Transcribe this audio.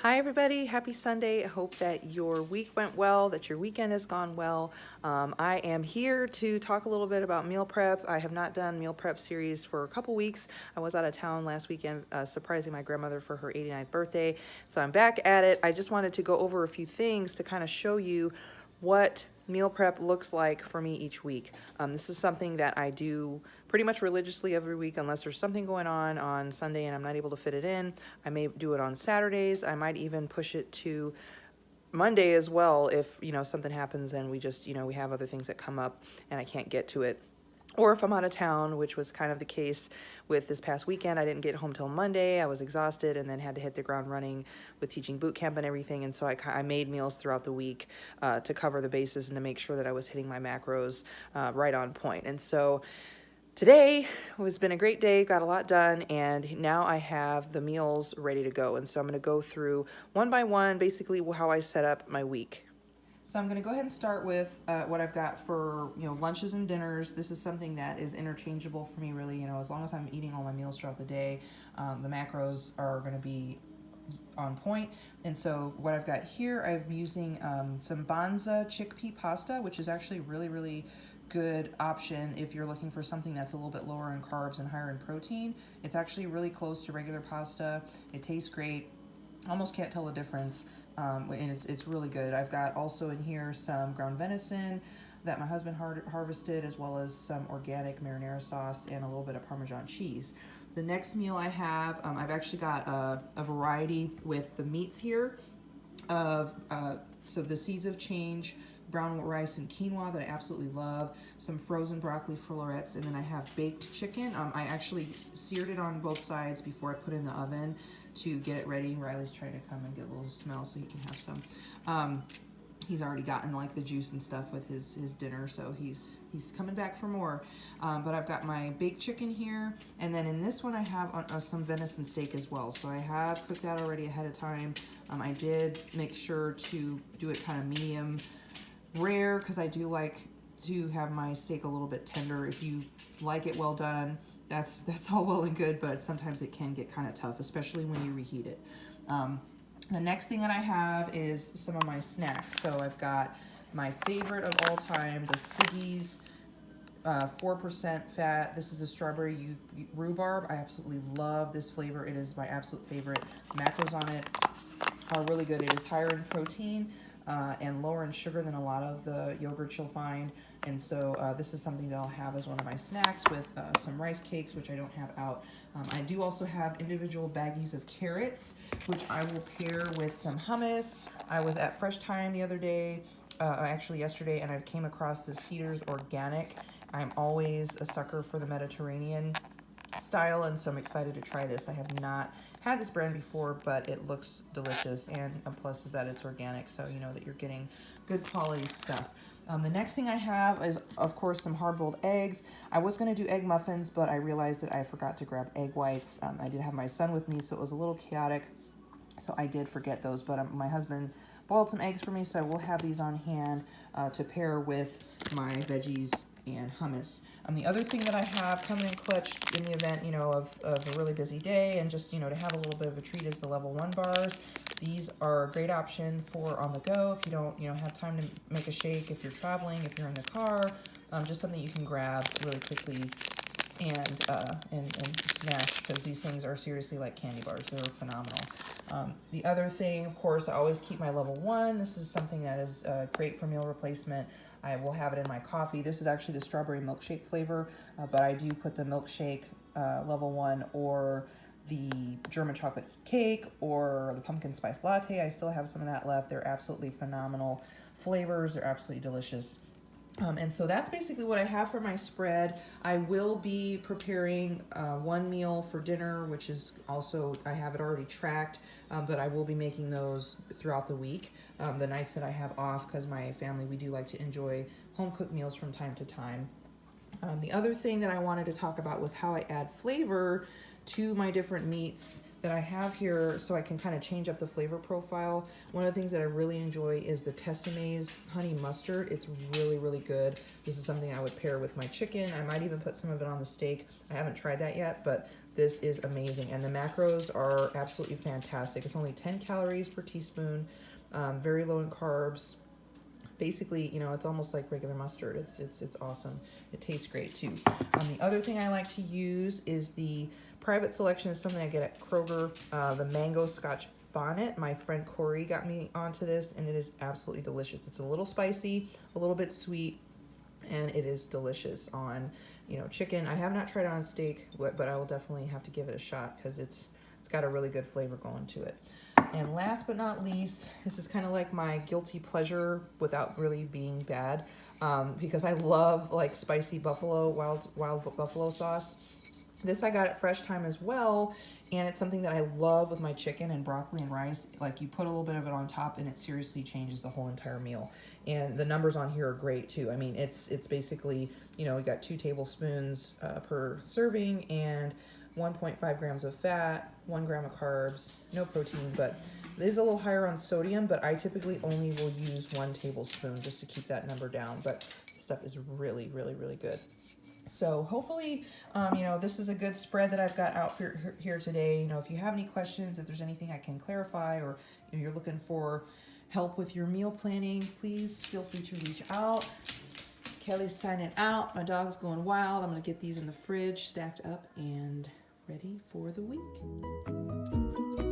Hi everybody, happy Sunday. I hope that your week went well, that your weekend has gone well. I am here to talk a little bit about meal prep. I have not done meal prep series for a couple weeks. I was out of town last weekend surprising my grandmother for her 89th birthday. So I'm back at it. I just wanted to go over a few things to kind of show you what meal prep looks like for me each week. This is something that I do pretty much religiously every week unless there's something going on Sunday and I'm not able to fit it in. I may do it on Saturdays. I might even push it to Monday as well if, something happens and we just, we have other things that come up and I can't get to it. Or if I'm out of town, which was kind of the case with this past weekend, I didn't get home till Monday. I was exhausted and then had to hit the ground running with teaching boot camp and everything. And so I made meals throughout the week to cover the bases and to make sure that I was hitting my macros right on point. And so today has been a great day, got a lot done, and now I have the meals ready to go. And so I'm going to go through one by one, basically how I set up my week. So I'm going to go ahead and start with what I've got for lunches and dinners. This is something that is interchangeable for me, really. As long as I'm eating all my meals throughout the day, the macros are going to be on point. And so what I've got here, I'm using some Banza chickpea pasta, which is actually really good option if you're looking for something that's a little bit lower in carbs and higher in protein. It's actually really close to regular pasta. It tastes great. Almost can't tell the difference, and it's really good. I've got also in here some ground venison that my husband harvested, as well as some organic marinara sauce and a little bit of Parmesan cheese. The next meal I have, I've actually got a variety with the meats here of so the seeds of change, brown rice and quinoa that I absolutely love, some frozen broccoli florets, and then I have baked chicken. I actually seared it on both sides before I put it in the oven to get it ready. Riley's trying to come and get a little smell so he can have some. He's already gotten like the juice and stuff with his dinner, so he's coming back for more. But I've got my baked chicken here, and then in this one I have some venison steak as well. So I have cooked that already ahead of time. I did make sure to do it kind of medium rare because I do like to have my steak a little bit tender. If you like it well done, that's all well and good, but sometimes it can get kind of tough, especially when you reheat it. The next thing that I have is some of my snacks. So I've got my favorite of all time, the Siggi's 4% fat. This is a strawberry rhubarb. I absolutely love this flavor. It is my absolute favorite. Macros on it are really good. It is higher in protein and lower in sugar than a lot of the yogurts you'll find. And so this is something that I'll have as one of my snacks with some rice cakes, which I don't have out. I do also have individual baggies of carrots, which I will pair with some hummus. I was at Fresh Thyme the other day, actually yesterday, and I came across the Cedars Organic. I'm always a sucker for the Mediterranean style, and so I'm excited to try this. I have not had this brand before, but it looks delicious, and a plus is that it's organic, so you know that you're getting good quality stuff. The next thing I have is, of course, some hard-boiled eggs. I was going to do egg muffins, but I realized that I forgot to grab egg whites. I did have my son with me, so it was a little chaotic, so I did forget those, but my husband boiled some eggs for me, so I will have these on hand to pair with my veggies and hummus. The other thing that I have coming in clutch in the event, of a really busy day and just, to have a little bit of a treat is the Level 1 bars. These are a great option for on the go if you don't, have time to make a shake, if you're traveling, if you're in the car, just something you can grab really quickly and smash, because these things are seriously like candy bars. They're phenomenal. The other thing, of course, I always keep my Level 1. This is something that is great for meal replacement. I will have it in my coffee. This is actually the strawberry milkshake flavor, but I do put the milkshake Level 1 or the German chocolate cake or the pumpkin spice latte. I still have some of that left. They're absolutely phenomenal flavors. They're absolutely delicious. And so that's basically what I have for my spread. I will be preparing one meal for dinner, which is also, I have it already tracked, but I will be making those throughout the week. The nights that I have off, because my family, we do like to enjoy home-cooked meals from time to time. The other thing that I wanted to talk about was how I add flavor to my different meats that I have here so I can kind of change up the flavor profile. One of the things that I really enjoy is the Tessemae's honey mustard. It's really, really good. This is something I would pair with my chicken. I might even put some of it on the steak. I haven't tried that yet, but this is amazing. And the macros are absolutely fantastic. It's only 10 calories per teaspoon, very low in carbs. Basically, you know, it's almost like regular mustard. It's awesome. It tastes great too. The other thing I like to use is the Private Selection. Is something I get at Kroger. The mango Scotch bonnet. My friend Corey got me onto this, and it is absolutely delicious. It's a little spicy, a little bit sweet, and it is delicious on, you know, chicken. I have not tried it on steak, but I will definitely have to give it a shot because it's got a really good flavor going to it. And last but not least, this is kind of like my guilty pleasure without really being bad, because I love like spicy buffalo, wild buffalo sauce. This I got at Fresh Thyme as well, and it's something that I love with my chicken and broccoli and rice. Like, you put a little bit of it on top and it seriously changes the whole entire meal. And the numbers on here are great too. I mean, it's basically, you know, we got 2 tablespoons per serving and 1.5 grams of fat, 1 gram of carbs, no protein, but it is a little higher on sodium, but I typically only will use 1 tablespoon just to keep that number down. But this stuff is really, really, really good. So hopefully, you know, this is a good spread that I've got out for here today. You know, if you have any questions, if there's anything I can clarify, or you know, you're looking for help with your meal planning, please feel free to reach out. Kelly's signing out. My dog's going wild. I'm going to get these in the fridge, stacked up and ready for the week.